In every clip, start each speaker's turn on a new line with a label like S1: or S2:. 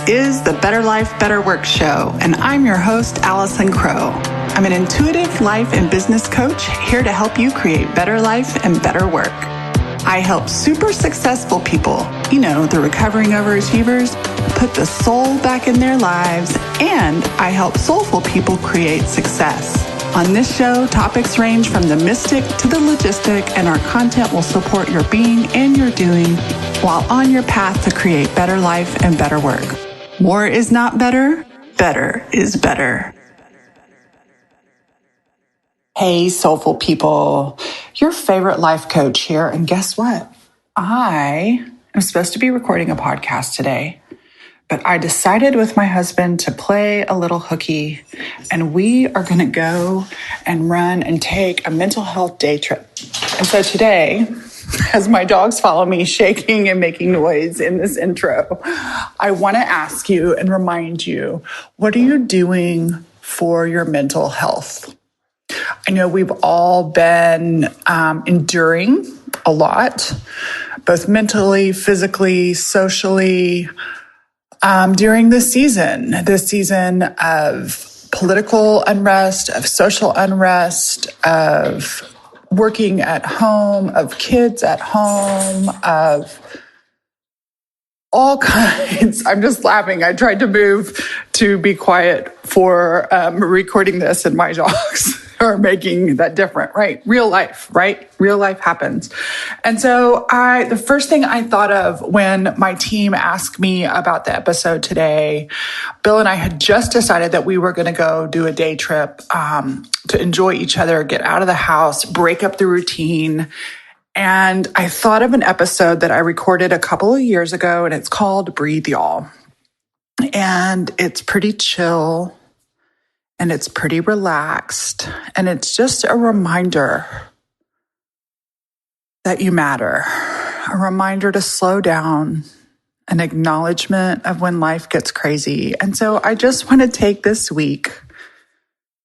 S1: is the Better Life, Better Work show, and I'm your host, Allison Crow. I'm an intuitive life and business coach here to help you create better life and better work. I help super successful people, the recovering overachievers, put the soul back in their lives, and I help soulful people create success. On this show, topics range from the mystic to the logistic, and our content will support your being and your doing while on your path to create better life and better work. More is not better. Better is better. Hey, soulful people, your favorite life coach here. And guess what? I am supposed to be recording a podcast today, but I decided with my husband to play a little hooky, and we are going to go and run and take a mental health day trip. And so today, as my dogs follow me shaking and making noise in this intro, I want to ask you and remind you, what are you doing for your mental health? I know we've all been enduring a lot, both mentally, physically, socially, during this season of political unrest, of social unrest, of working at home, of kids at home, of all kinds. I'm just laughing. I tried to move to be quiet for recording this, and my dogs are making that different, right? Real life, right? Real life happens. And so the first thing I thought of when my team asked me about the episode today, Bill and I had just decided that we were going to go do a day trip to enjoy each other, get out of the house, break up the routine. And I thought of an episode that I recorded a couple of years ago, and it's called Breathe, Y'all. And it's pretty chill, and it's pretty relaxed, and it's just a reminder that you matter, a reminder to slow down, an acknowledgement of when life gets crazy. And so I just want to take this week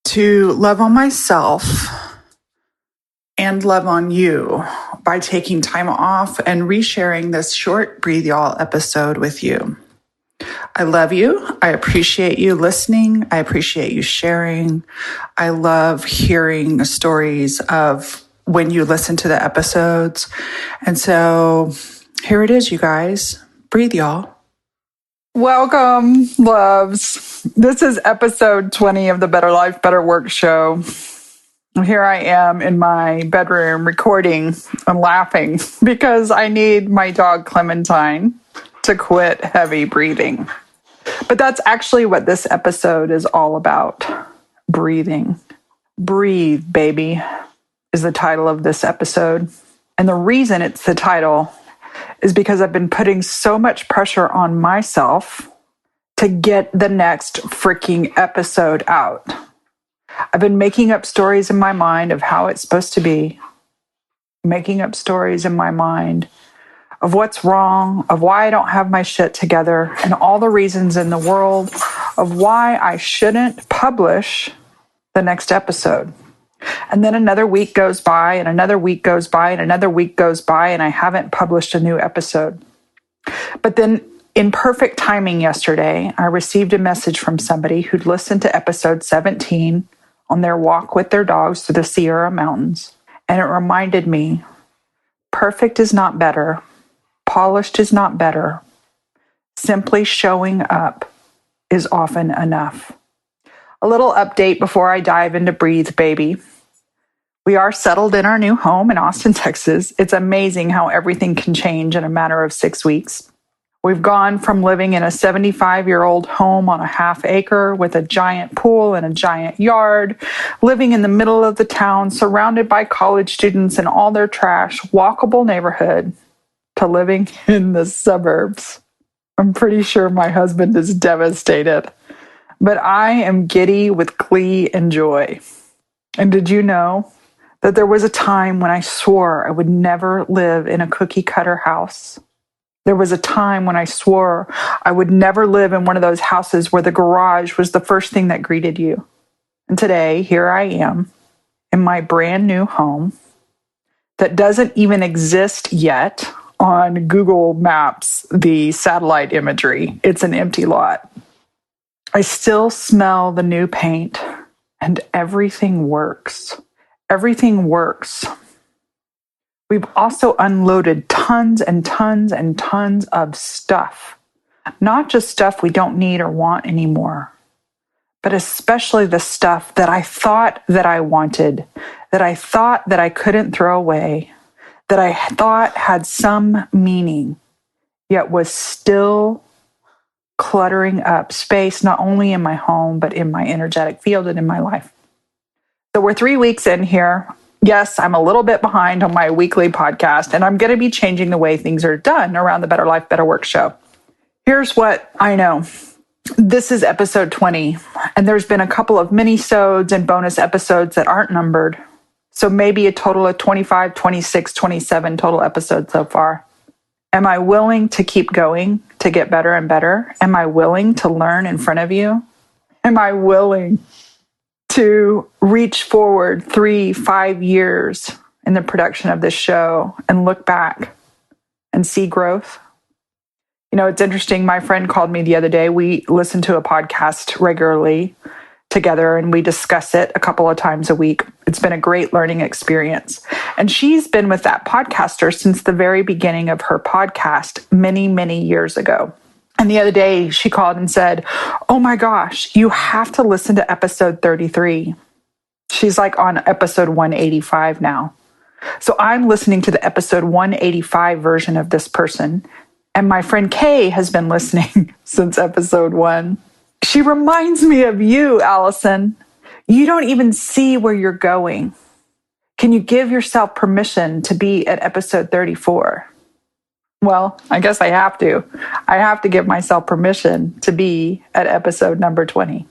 S1: to love on myself and love on you by taking time off and resharing this short Breathe Y'all episode with you. I love you. I appreciate you listening. I appreciate you sharing. I love hearing stories of when you listen to the episodes. And so here it is, you guys. Breathe, y'all. Welcome, loves. This is episode 20 of the Better Life, Better Work show. Here I am in my bedroom recording and laughing because I need my dog Clementine to quit heavy breathing. But that's actually what this episode is all about. Breathing. Breathe, baby, is the title of this episode. And the reason it's the title is because I've been putting so much pressure on myself to get the next freaking episode out. I've been making up stories in my mind of how it's supposed to be, making up stories in my mind of what's wrong, of why I don't have my shit together, and all the reasons in the world of why I shouldn't publish the next episode. And then another week goes by, and another week goes by, and another week goes by, and I haven't published a new episode. But then in perfect timing yesterday, I received a message from somebody who'd listened to episode 17 on their walk with their dogs through the Sierra Mountains. And it reminded me, perfect is not better. Polished is not better. Simply showing up is often enough. A little update before I dive into Breathe, baby. We are settled in our new home in Austin, Texas. It's amazing how everything can change in a matter of 6 weeks. We've gone from living in a 75-year-old home on a half acre with a giant pool and a giant yard, living in the middle of the town, surrounded by college students and all their trash, walkable neighborhood, to living in the suburbs. I'm pretty sure my husband is devastated, but I am giddy with glee and joy. And did you know that there was a time when I swore I would never live in a cookie cutter house? There was a time when I swore I would never live in one of those houses where the garage was the first thing that greeted you. And today, here I am in my brand new home that doesn't even exist yet, on Google Maps the satellite imagery. It's an empty lot. I still smell the new paint, and everything works. Everything works. We've also unloaded tons and tons and tons of stuff. Not just stuff we don't need or want anymore, but especially the stuff that I thought that I wanted, that I thought that I couldn't throw away, that I thought had some meaning, yet was still cluttering up space, not only in my home, but in my energetic field and in my life. So we're 3 weeks in here. Yes, I'm a little bit behind on my weekly podcast, and I'm going to be changing the way things are done around the Better Life, Better Work show. Here's what I know. This is episode 20, and there's been a couple of mini-sodes and bonus episodes that aren't numbered. So maybe a total of 25, 26, 27 total episodes so far. Am I willing to keep going to get better and better? Am I willing to learn in front of you? Am I willing to reach forward 3-5 years in the production of this show and look back and see growth? You know, it's interesting. My friend called me the other day. We listen to a podcast regularly together and we discuss it a couple of times a week. It's been a great learning experience. And she's been with that podcaster since the very beginning of her podcast many, many years ago. And the other day she called and said, "Oh my gosh, you have to listen to episode 33. She's like on episode 185 now. So I'm listening to the episode 185 version of this person. And my friend Kay has been listening since episode 1. She reminds me of you, Allison. You don't even see where you're going. Can you give yourself permission to be at episode 34? Well, I guess I have to. I have to give myself permission to be at episode number 20.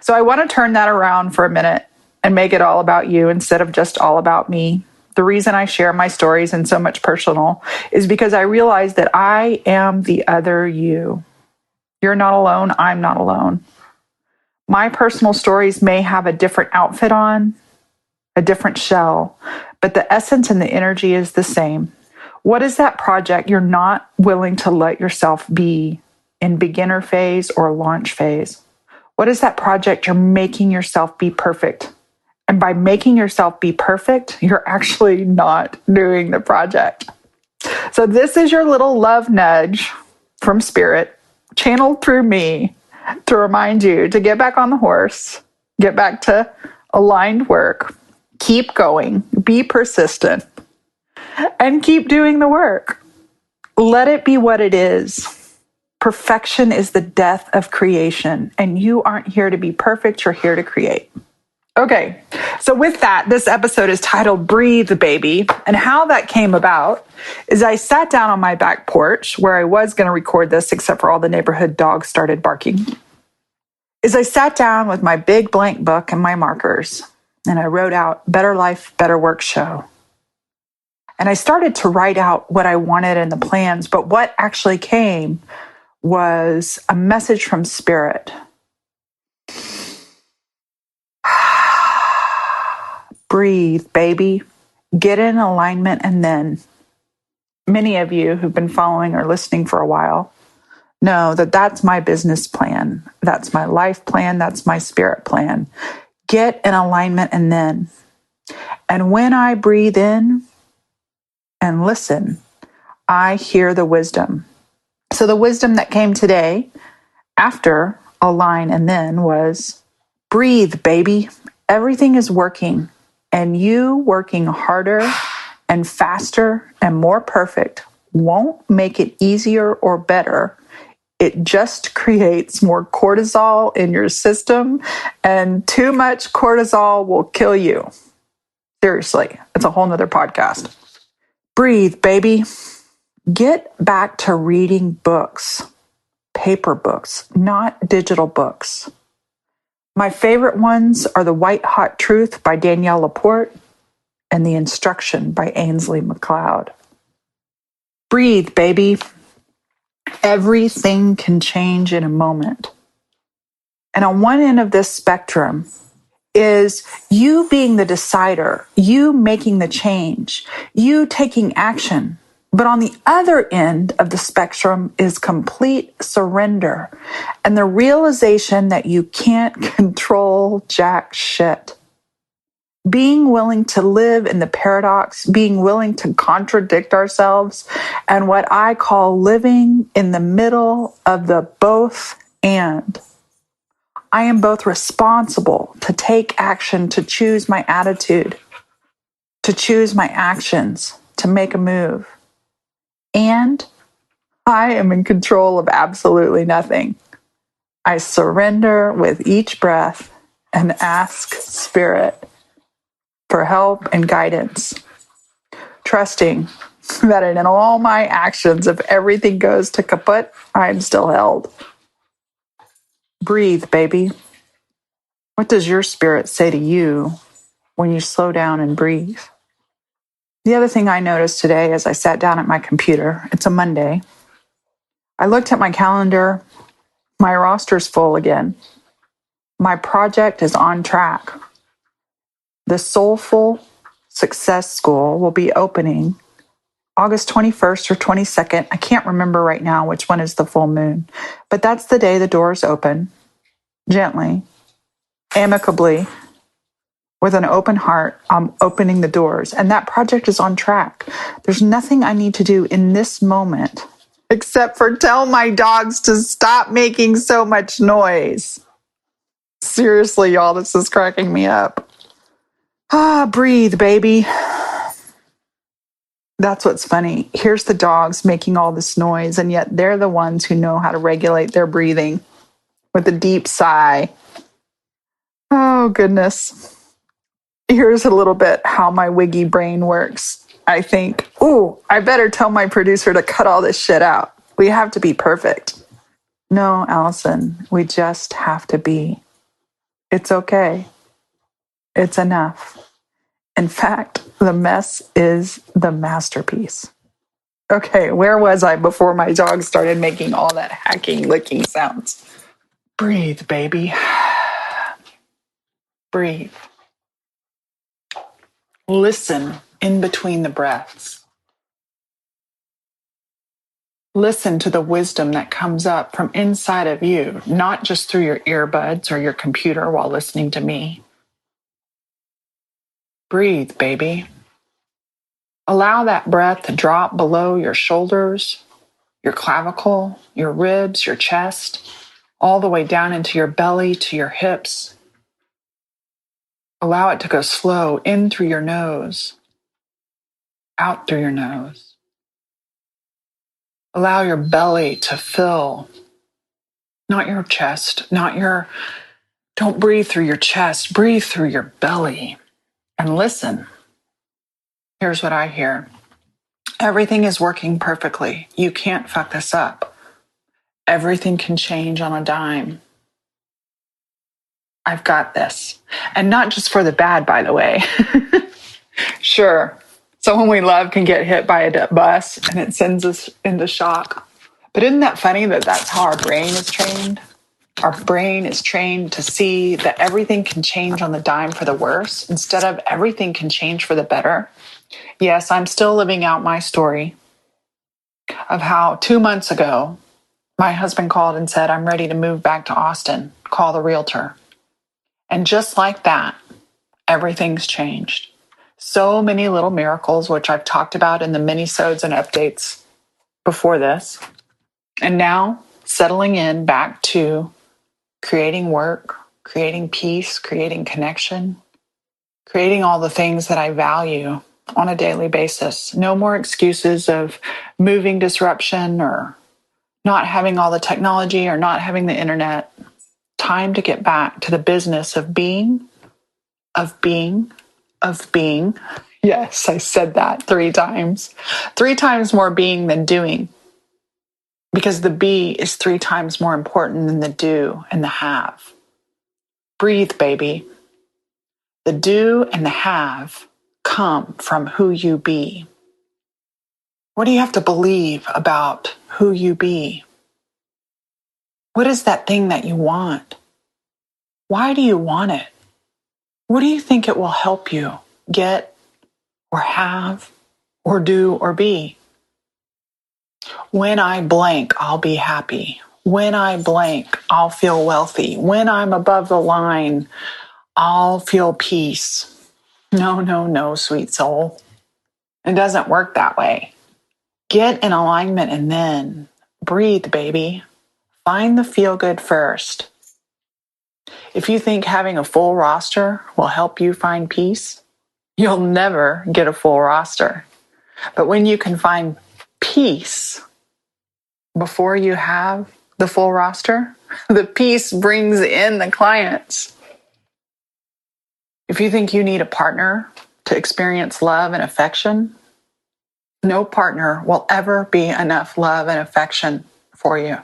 S1: So I want to turn that around for a minute and make it all about you instead of just all about me. The reason I share my stories and so much personal is because I realize that I am the other you. You're not alone. I'm not alone. My personal stories may have a different outfit on, a different shell, but the essence and the energy is the same. What is that project you're not willing to let yourself be in beginner phase or launch phase? What is that project you're making yourself be perfect? And by making yourself be perfect, you're actually not doing the project. So this is your little love nudge from Spirit, channeled through me to remind you to get back on the horse, get back to aligned work, keep going, be persistent, and keep doing the work. Let it be what it is. Perfection is the death of creation, and you aren't here to be perfect, you're here to create. Okay, so with that, this episode is titled Breathe, Baby. And how that came about is I sat down on my back porch where I was going to record this, except for all the neighborhood dogs started barking. I sat down with my big blank book and my markers, and I wrote out Better Life, Better Work Show. And I started to write out what I wanted in the plans, but what actually came was a message from Spirit. Breathe, baby. Get in alignment, and then many of you who've been following or listening for a while know that that's my business plan. That's my life plan. That's my spirit plan. Get in alignment, and then. And when I breathe in and listen, I hear the wisdom. So the wisdom that came today after align and then was breathe, baby. Everything is working. And you working harder and faster and more perfect won't make it easier or better. It just creates more cortisol in your system, and too much cortisol will kill you. Seriously, it's a whole nother podcast. Breathe, baby. Get back to reading books, paper books, not digital books. My favorite ones are The White Hot Truth by Danielle Laporte and The Instruction by Ainsley MacLeod. Breathe, baby. Everything can change in a moment. And on one end of this spectrum is you being the decider, you making the change, you taking action But on the other end of the spectrum is complete surrender and the realization that you can't control jack shit. Being willing to live in the paradox, being willing to contradict ourselves, and what I call living in the middle of the both and. I am both responsible to take action, to choose my attitude, to choose my actions, to make a move. And I am in control of absolutely nothing. I surrender with each breath and ask Spirit for help and guidance, trusting that in all my actions, if everything goes to kaput, I'm still held. Breathe, baby. What does your spirit say to you when you slow down and breathe? The other thing I noticed today as I sat down at my computer, it's a Monday, I looked at my calendar. My roster's full again. My project is on track. The Soulful Success School will be opening August 21st or 22nd. I can't remember right now which one is the full moon, but that's the day the doors open, gently, amicably, with an open heart. I'm opening the doors, and that project is on track. There's nothing I need to do in this moment except for tell my dogs to stop making so much noise. Seriously, y'all, this is cracking me up. Breathe, baby. That's what's funny. Here's the dogs making all this noise, and yet they're the ones who know how to regulate their breathing with a deep sigh. Oh, goodness. Here's a little bit how my wiggy brain works. I think, I better tell my producer to cut all this shit out. We have to be perfect. No, Allison, we just have to be. It's okay. It's enough. In fact, the mess is the masterpiece. Okay, where was I before my dog started making all that hacking, licking sounds? Breathe, baby. Breathe. Listen in between the breaths. Listen to the wisdom that comes up from inside of you, not just through your earbuds or your computer while listening to me. Breathe, baby. Allow that breath to drop below your shoulders, your clavicle, your ribs, your chest, all the way down into your belly to your hips. Allow it to go slow in through your nose, out through your nose. Allow your belly to fill, not your chest, don't breathe through your chest, breathe through your belly. And listen, here's what I hear. Everything is working perfectly. You can't fuck this up. Everything can change on a dime. I've got this. And not just for the bad, by the way. Sure, someone we love can get hit by a bus and it sends us into shock. But isn't that funny that that's how our brain is trained? Our brain is trained to see that everything can change on the dime for the worse instead of everything can change for the better. Yes, I'm still living out my story of how 2 months ago, my husband called and said, I'm ready to move back to Austin. Call the realtor. And just like that, everything's changed. So many little miracles, which I've talked about in the mini-sodes and updates before this. And now settling in back to creating work, creating peace, creating connection, creating all the things that I value on a daily basis. No more excuses of moving disruption or not having all the technology or not having the internet. Time to get back to the business of being, of being, of being. Yes, I said that 3 times. 3 times more being than doing. Because the be is 3 times more important than the do and the have. Breathe, baby. The do and the have come from who you be. What do you have to believe about who you be? What is that thing that you want? Why do you want it? What do you think it will help you get or have or do or be? When I blank, I'll be happy. When I blank, I'll feel wealthy. When I'm above the line, I'll feel peace. No, no, no, sweet soul. It doesn't work that way. Get in alignment and then breathe, baby. Find the feel good first. If you think having a full roster will help you find peace, you'll never get a full roster. But when you can find peace before you have the full roster, the peace brings in the clients. If you think you need a partner to experience love and affection, no partner will ever be enough love and affection for you.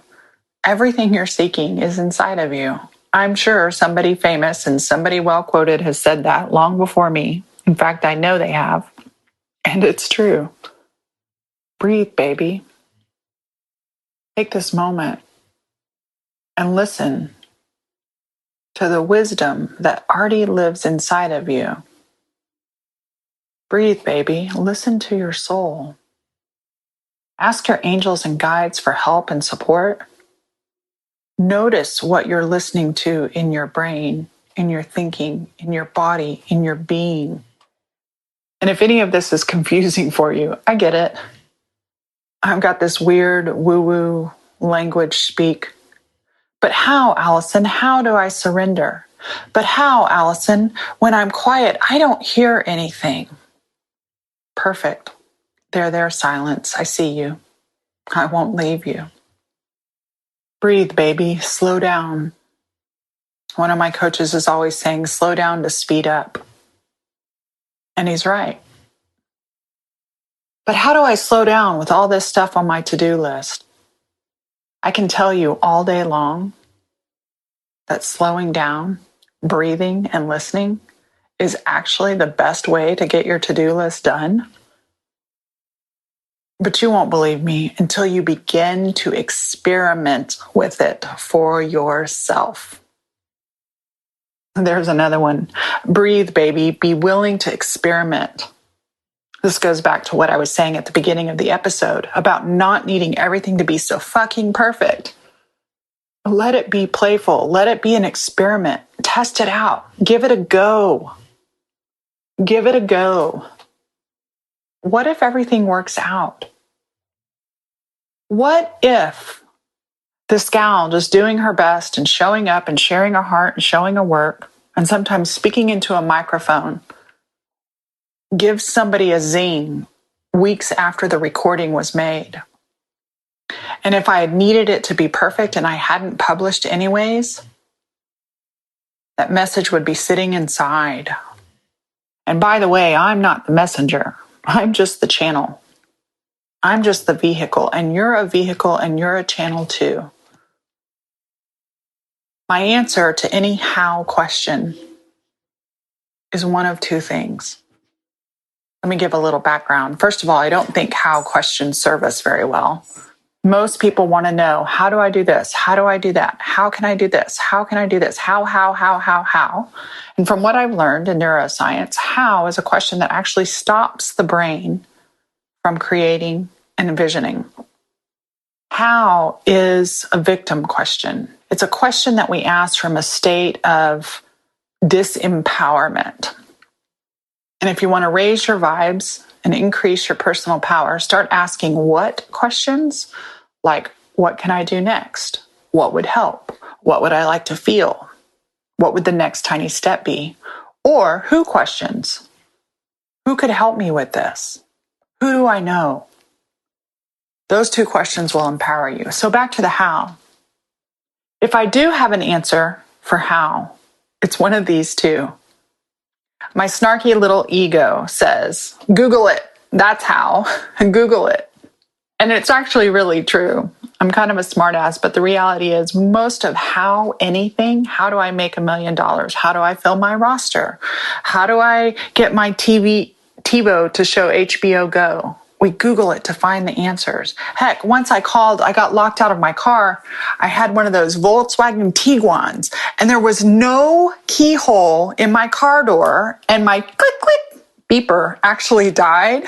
S1: Everything you're seeking is inside of you. I'm sure somebody famous and somebody well quoted has said that long before me. In fact, I know they have. And it's true. Breathe, baby. Take this moment and listen to the wisdom that already lives inside of you. Breathe, baby. Listen to your soul. Ask your angels and guides for help and support. Notice what you're listening to in your brain, in your thinking, in your body, in your being. And if any of this is confusing for you, I get it. I've got this weird woo-woo language speak. But how, Allison? How do I surrender? But how, Allison? When I'm quiet, I don't hear anything. Perfect. There, silence. I see you. I won't leave you. Breathe, baby. Slow down. One of my coaches is always saying, slow down to speed up. And he's right. But how do I slow down with all this stuff on my to-do list? I can tell you all day long that slowing down, breathing, and listening is actually the best way to get your to-do list done. But you won't believe me until you begin to experiment with it for yourself. There's another one. Breathe, baby. Be willing to experiment. This goes back to what I was saying at the beginning of the episode about not needing everything to be so fucking perfect. Let it be playful. Let it be an experiment. Test it out. Give it a go. Give it a go. What if everything works out? What if this gal just doing her best and showing up and sharing her heart and showing her work and sometimes speaking into a microphone gives somebody a zing weeks after the recording was made? And if I had needed it to be perfect and I hadn't published anyways, that message would be sitting inside. And by the way, I'm not the messenger. I'm just the channel. I'm just the vehicle, and you're a vehicle and you're a channel too. My answer to any how question is one of two things. Let me give a little background. First of all, I don't think how questions serve us very well. Most people want to know, how do I do this? How do I do that? How can I do this? How can I do this? How? And from what I've learned in neuroscience, how is a question that actually stops the brain from creating and envisioning. How is a victim question. It's a question that we ask from a state of disempowerment. And if you want to raise your vibes and increase your personal power, start asking what questions, like, what can I do next? What would help? What would I like to feel? What would the next tiny step be? Or who questions? Who could help me with this? Who do I know? Those two questions will empower you. So back to the how. If I do have an answer for how, it's one of these two. My snarky little ego says, Google it. That's how. Google it. And it's actually really true. I'm kind of a smartass, but the reality is most of how anything, how do I make $1 million? How do I fill my roster? How do I get my TiVo to show HBO Go? We Google it to find the answers. Heck, once I got locked out of my car. I had one of those Volkswagen Tiguans, and there was no keyhole in my car door, and my click, click beeper actually died.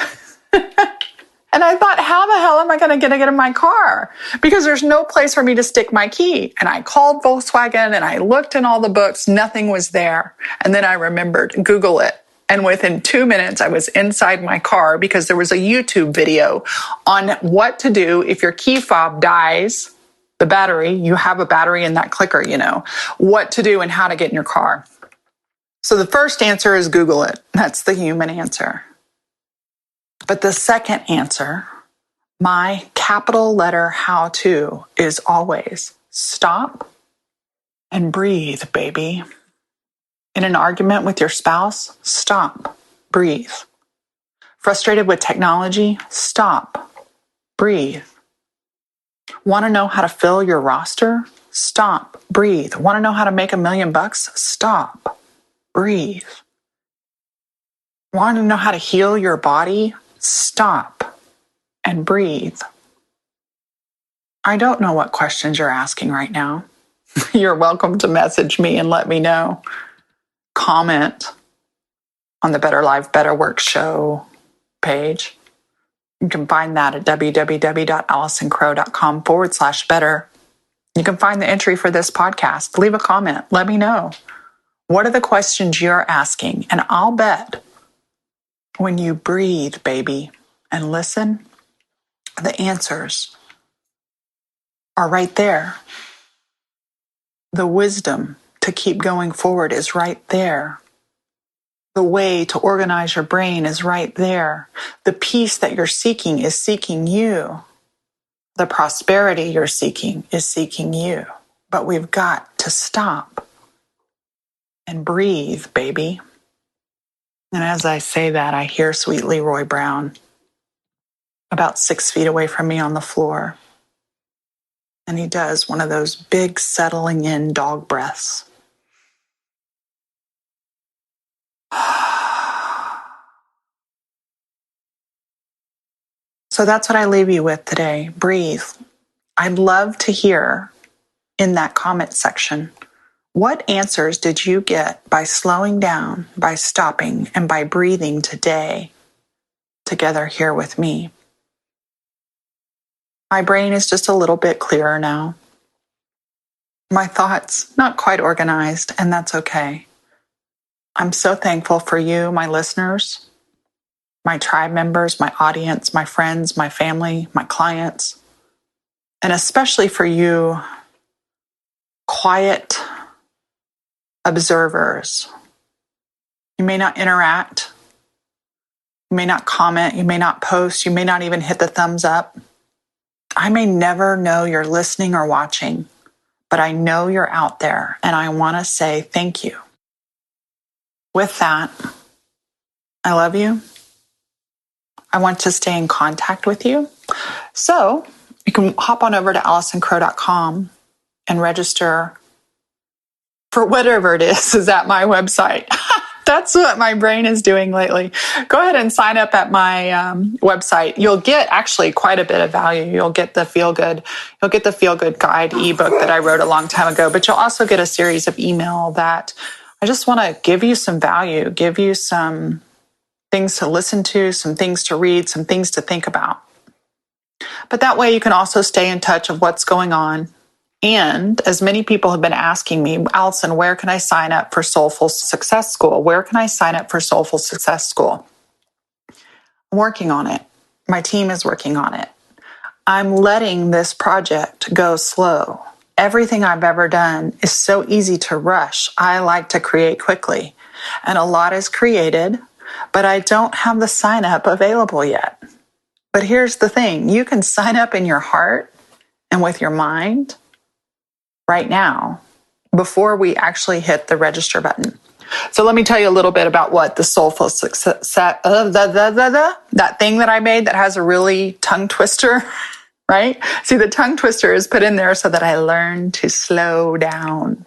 S1: And I thought, how the hell am I going to get in my car? Because there's no place for me to stick my key. And I called Volkswagen and I looked in all the books. Nothing was there. And then I remembered, Google it. And within 2 minutes, I was inside my car because there was a YouTube video on what to do if your key fob dies, the battery, you have a battery in that clicker, what to do and how to get in your car. So the first answer is Google it. That's the human answer. But the second answer, my capital letter how to, is always stop and breathe, baby. In an argument with your spouse, stop, breathe. Frustrated with technology, stop, breathe. Want to know how to fill your roster? Stop, breathe. Want to know how to make $1 million? Stop, breathe. Want to know how to heal your body? Stop and breathe. I don't know what questions you're asking right now. You're welcome to message me and let me know. Comment on the Better Life, Better Work show page. You can find that at www.allisoncrow.com/better. You can find the entry for this podcast. Leave a comment. Let me know. What are the questions you're asking? And I'll bet when you breathe, baby, and listen, the answers are right there. The wisdom to keep going forward is right there. The way to organize your brain is right there. The peace that you're seeking is seeking you. The prosperity you're seeking is seeking you. But we've got to stop and breathe, baby. And as I say that, I hear sweet Leroy Brown about 6 feet away from me on the floor. And he does one of those big settling in dog breaths. So that's what I leave you with today. Breathe. I'd love to hear in that comment section, what answers did you get by slowing down, by stopping, and by breathing today together here with me? My brain is just a little bit clearer now. My thoughts not quite organized, and that's okay. I'm so thankful for you, my listeners, my tribe members, my audience, my friends, my family, my clients, and especially for you, quiet observers. You may not interact, you may not comment, you may not post, you may not even hit the thumbs up. I may never know you're listening or watching, but I know you're out there, and I want to say thank you. With that, I love you. I want to stay in contact with you. So you can hop on over to AllisonCrow.com and register for whatever it is at my website. That's what my brain is doing lately. Go ahead and sign up at my website. You'll get actually quite a bit of value. You'll get the Feel Good Guide ebook that I wrote a long time ago, but you'll also get a series of email that I just want to give you some value, give you some things to listen to, some things to read, some things to think about. But that way you can also stay in touch of what's going on. And as many people have been asking me, Allison, where can I sign up for Soulful Success School? Where can I sign up for Soulful Success School? I'm working on it. My team is working on it. I'm letting this project go slow. Everything I've ever done is so easy to rush. I like to create quickly. And a lot is created, but I don't have the sign up available yet. But here's the thing. You can sign up in your heart and with your mind right now before we actually hit the register button. So let me tell you a little bit about what the Soulful Success, that thing that I made that has a really tongue twister, right? See, the tongue twister is put in there so that I learn to slow down.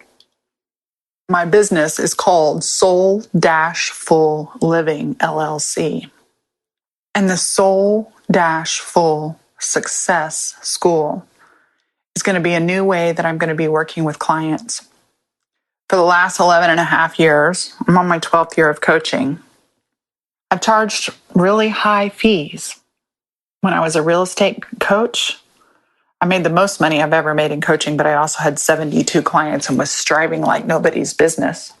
S1: My business is called Soul-Full Living LLC. And the Soul-Full Success School is going to be a new way that I'm going to be working with clients. For the last 11 and a half years, I'm on my 12th year of coaching. I've charged really high fees When I was a real estate coach, I made the most money I've ever made in coaching, but I also had 72 clients and was striving like nobody's business.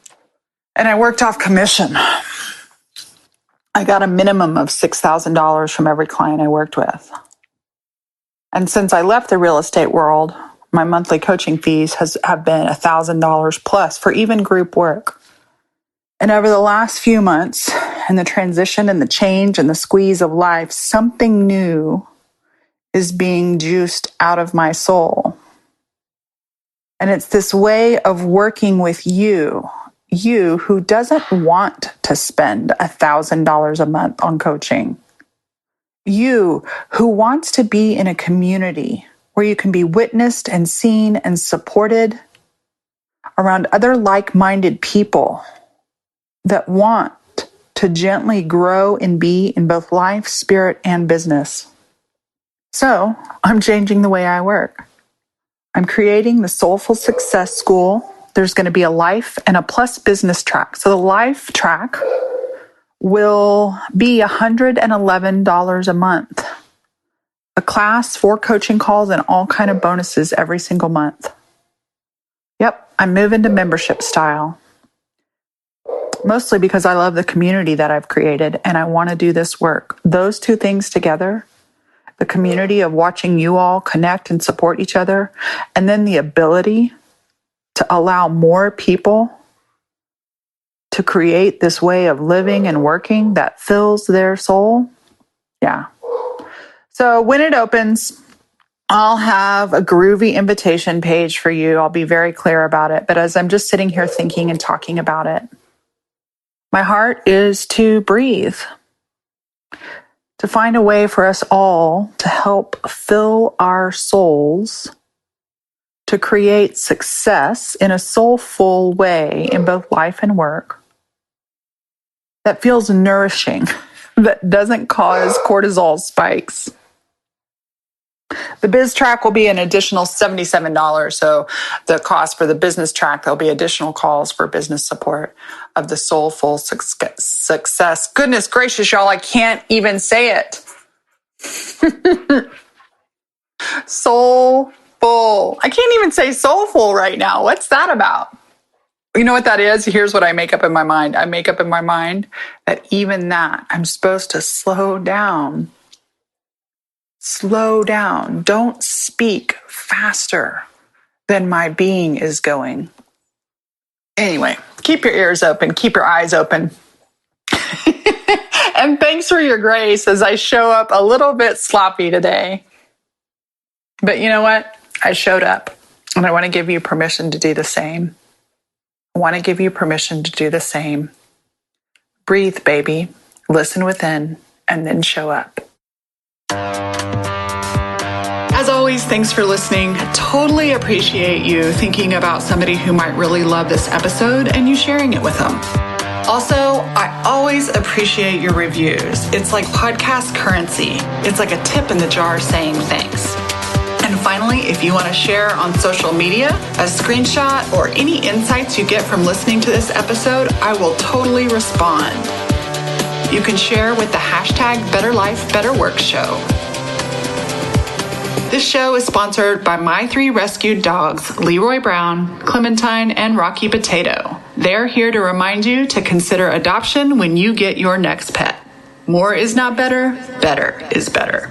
S1: And I worked off commission. I got a minimum of $6,000 from every client I worked with. And since I left the real estate world, my monthly coaching fees have been $1,000 plus for even group work. And over the last few months, and the transition and the change and the squeeze of life, something new is being juiced out of my soul. And it's this way of working with you who doesn't want to spend $1,000 a month on coaching. You who wants to be in a community where you can be witnessed and seen and supported around other like-minded people that want to gently grow and be in both life, spirit, and business. So I'm changing the way I work. I'm creating the Soulful Success School. There's going to be a life and a plus business track. So the life track will be $111 a month. A class, 4 coaching calls, and all kind of bonuses every single month. Yep, I'm moving to membership style. Mostly because I love the community that I've created and I want to do this work. Those two things together, the community of watching you all connect and support each other, and then the ability to allow more people to create this way of living and working that fills their soul. Yeah. So when it opens, I'll have a groovy invitation page for you. I'll be very clear about it. But as I'm just sitting here thinking and talking about it, my heart is to breathe, to find a way for us all to help fill our souls, to create success in a soulful way in both life and work that feels nourishing, that doesn't cause cortisol spikes. The biz track will be an additional $77. So the cost for the business track, there'll be additional calls for business support of the Soulful Success. Goodness gracious, y'all, I can't even say it. Soulful. I can't even say soulful right now. What's that about? You know what that is? Here's what I make up in my mind. I make up in my mind that even that, I'm supposed to slow down. Slow down. Don't speak faster than my being is going. Anyway, keep your ears open, keep your eyes open. And thanks for your grace as I show up a little bit sloppy today. But you know what? I showed up, and I want to give you permission to do the same. I want to give you permission to do the same. Breathe, baby. Listen within, and then show up. As always, thanks for listening. Totally appreciate you thinking about somebody who might really love this episode and you sharing it with them. Also, I always appreciate your reviews. It's like podcast currency. It's like a tip in the jar saying thanks. And finally, if you want to share on social media, a screenshot, or any insights you get from listening to this episode, I will totally respond. You can share with the hashtag BetterLifeBetterWorkShow. This show is sponsored by my 3 rescued dogs, Leroy Brown, Clementine, and Rocky Potato. They're here to remind you to consider adoption when you get your next pet. More is not better, better is better.